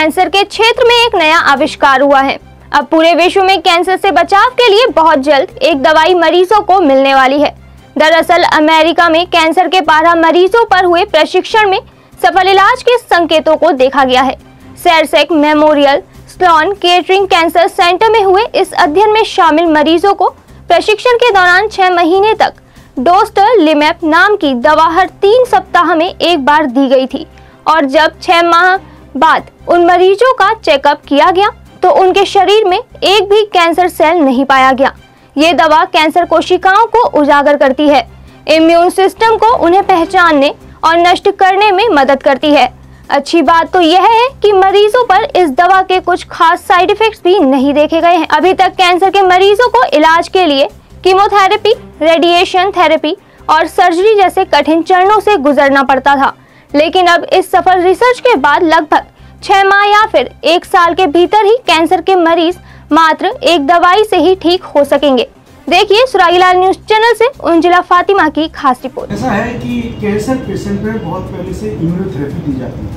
Cancer के क्षेत्र में एक नया आविष्कार हुआ है। अब पूरे विश्व में कैंसर से बचाव के लिए बहुत जल्द एक दवाई मरीजों को मिलने वाली है। दरअसल अमेरिका में कैंसर के 12 मरीजों पर हुए प्रशिक्षण में सफल इलाज के संकेतों को देखा गया है। सेरसेक memorial Sloan Kettering cancer center में हुए इस अध्ययन में शामिल मरीजों को प्रशिक्षण के दौरान 6 महीने तक डोस्टरलिमैब नाम की दवा हर 3 सप्ताह में एक बार दी गई थी और जब 6 माह बाद उन मरीजों का चेकअप किया गया तो उनके शरीर में एक भी कैंसर सेल नहीं पाया गया। ये दवा कैंसर कोशिकाओं को उजागर करती है, इम्यून सिस्टम को उन्हें पहचानने और नष्ट करने में मदद करती है। अच्छी बात तो यह है कि मरीजों पर इस दवा के कुछ खास साइड इफेक्ट्स भी नहीं देखे गए हैं। अभी तक कैंसर के मरीजों को इलाज के लिए कीमोथेरेपी, रेडिएशन थेरेपी और सर्जरी जैसे कठिन चरणों से गुजरना पड़ता था, लेकिन अब इस सफल रिसर्च के बाद लगभग 6 माह या फिर 1 साल के भीतर ही कैंसर के मरीज मात्र एक दवाई से ही ठीक हो सकेंगे। देखिए सुरागीलाल न्यूज चैनल से उंजिला फातिमा की खास रिपोर्ट। ऐसा है कि कैंसर पेशेंट में बहुत पहले से इम्यूनोथेरेपी दी जाती है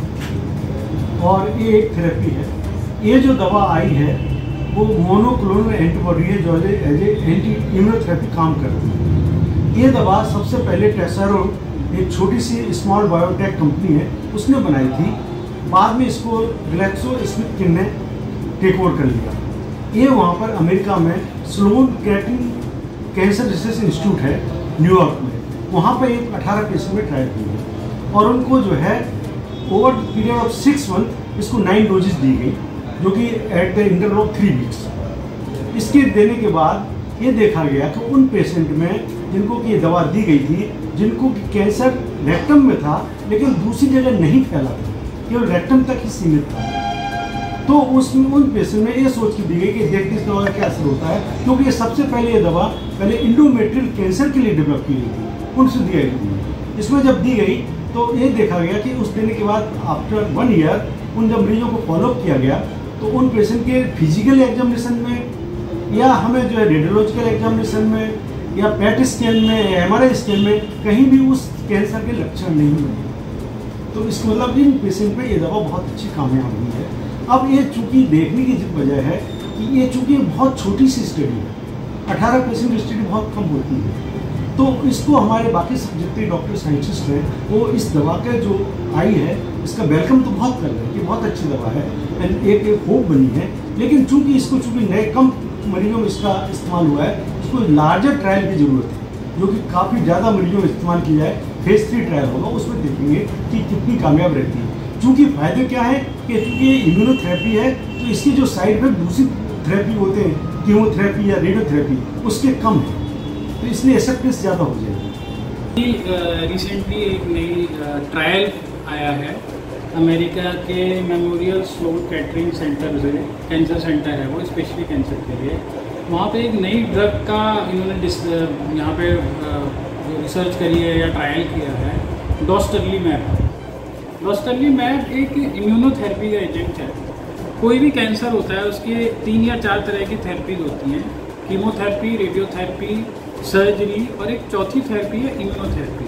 और ये एक थेरेपी है। ये जो दवा आई है वो मोनोक्लोनल एंटीबॉडी है जो एज ए एंटी इम्यूनोथेरेपी काम करती है। ये दवा सबसे पहले टेसारोन एक छोटी सी स्मॉल बायोटेक कंपनी है उसने बनाई थी। बाद में इसको ग्लैक्सोस्मिथक्लाइन ने टेक ओवर कर लिया। ये वहाँ पर अमेरिका में Sloan Kettering cancer research institute है न्यूयॉर्क में, वहाँ पर एक 18 पेशेंट में ट्रायल की है और उनको जो है ओवर पीरियड ऑफ 6 मंथ इसको 9 डोजेज दी गई जो कि at the interval of 3 weeks. इसके देने के बाद ये देखा गया कि उन पेशेंट में जिनको कि ये दवा दी गई थी, जिनको कि कैंसर रेक्टम में था लेकिन दूसरी जगह नहीं फैला था, केवल रेक्टम तक ही सीमित था, तो उसमें उन पेशेंट में ये सोच के दी गई कि देखते इस दवा का क्या असर होता है, क्योंकि ये सबसे पहले ये दवा पहले इंडोमेट्रियल कैंसर के लिए डेवलप की गई थी, उनसे दी गई थी। इसमें जब दी गई तो ये देखा गया कि उस देने के बाद आफ्टर 1 ईयर उन जब मरीजों को फॉलोअप किया गया तो उन पेशेंट के फिजिकल एग्जामिनेशन में या हमें जो है रेडियोलॉजिकल एग्जामिनेशन में या पेट स्कैन में या MRI स्कैन में कहीं भी उस कैंसर के लक्षण नहीं मिले। तो इसका मतलब इन पेशेंट में ये दवा बहुत अच्छी कामयाब हुई है। अब ये चूंकि देखने की वजह है कि ये चूंकि बहुत छोटी सी स्टडी है, 18 पेशेंट स्टडी बहुत कम होती है, तो इसको हमारे बाकी सब जितने डॉक्टर साइंटिस्ट हैं वो इस दवा का जो आई है इसका वेलकम तो बहुत कर रहे हैं कि बहुत अच्छी दवा है एंड एक होप बनी है। लेकिन चूंकि इसको चूंकि नए कम मरीजों में इसका इस्तेमाल हुआ है, इसको लार्जर ट्रायल की ज़रूरत है जो कि काफ़ी ज़्यादा मरीजों में इस्तेमाल किया जाए। फेज 3 ट्रायल होगा, उसमें देखेंगे कि कितनी कामयाब रहती है। चूँकि फायदे क्या है कि चूँकि इम्यूनोथेरेपी है तो इसकी जो साइड इफेक्ट दूसरी थेरेपी होते हैं, कीमोथेरेपी या रेडियोथेरेपी, उसके कम है, तो इसलिए एक्सेप्टेंस ज़्यादा हो जाएगी। रिसेंटली एक नई ट्रायल आया है अमेरिका के मेमोरियल स्लोन केटरिंग सेंटर से, कैंसर सेंटर है वो स्पेशली कैंसर के लिए। वहाँ पे एक नई ड्रग का इन्होंने यहाँ पे रिसर्च करी है या ट्रायल किया है, डोस्टरलिमैब। डोस्टरलिमैब एक इम्यूनोथेरेपी का एजेंट है। कोई भी कैंसर होता है उसके 3 या 4 तरह की थेरेपीज होती हैं, कीमोथेरेपी, रेडियोथेरेपी, सर्जरी और एक चौथी थेरेपी है इम्यूनोथेरेपी।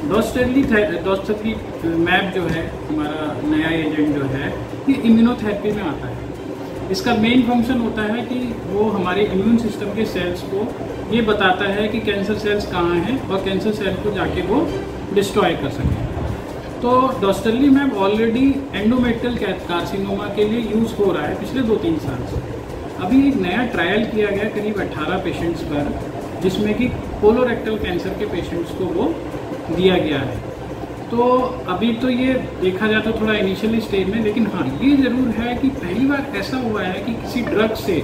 डोस्टरलिमैब जो है हमारा नया एजेंट जो है ये इम्यूनोथेरेपी में आता है। इसका मेन फंक्शन होता है कि वो हमारे इम्यून सिस्टम के सेल्स को ये बताता है कि कैंसर सेल्स कहाँ हैं और कैंसर सेल को जाके वो डिस्ट्रॉय कर सकें। तो डोस्टरलिमैब ऑलरेडी एंडोमेट्रियल कार्सिनोमा के लिए यूज़ हो रहा है पिछले 2-3 साल से। अभी एक नया ट्रायल किया गया करीब 18 पेशेंट्स पर, जिसमें कि कोलोरेक्टल कैंसर के पेशेंट्स को वो दिया गया है। तो अभी तो ये देखा जाए तो थोड़ा इनिशियल स्टेज में, लेकिन हाँ ये ज़रूर है कि पहली बार ऐसा हुआ है कि किसी ड्रग से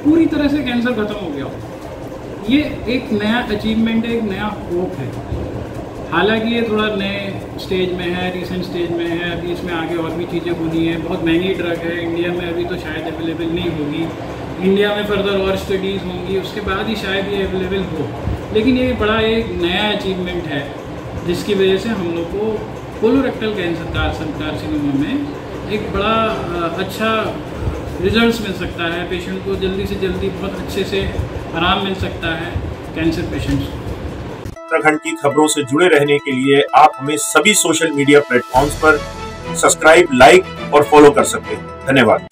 पूरी तरह से कैंसर खत्म हो गया हो। ये एक नया अचीवमेंट है, एक नया होप है। हालांकि ये थोड़ा नए स्टेज में है, रिसेंट स्टेज में है, अभी इसमें आगे और भी चीज़ें होनी है। बहुत महंगी ड्रग है, इंडिया में अभी तो शायद अवेलेबल नहीं होगी, इंडिया में फर्दर और स्टडीज़ होंगी उसके बाद ही शायद ये अवेलेबल हो। लेकिन ये बड़ा एक नया अचीवमेंट है जिसकी वजह से हम लोग को कोलोरेक्टल कैंसर कार्सिनोमा में एक बड़ा अच्छा रिजल्ट्स मिल सकता है। पेशेंट को जल्दी से जल्दी बहुत अच्छे से आराम मिल सकता है कैंसर पेशेंट्स को। उत्तराखंड की खबरों से जुड़े रहने के लिए आप हमें सभी सोशल मीडिया प्लेटफॉर्म्स पर सब्सक्राइब, लाइक और फॉलो कर सकते हैं। धन्यवाद।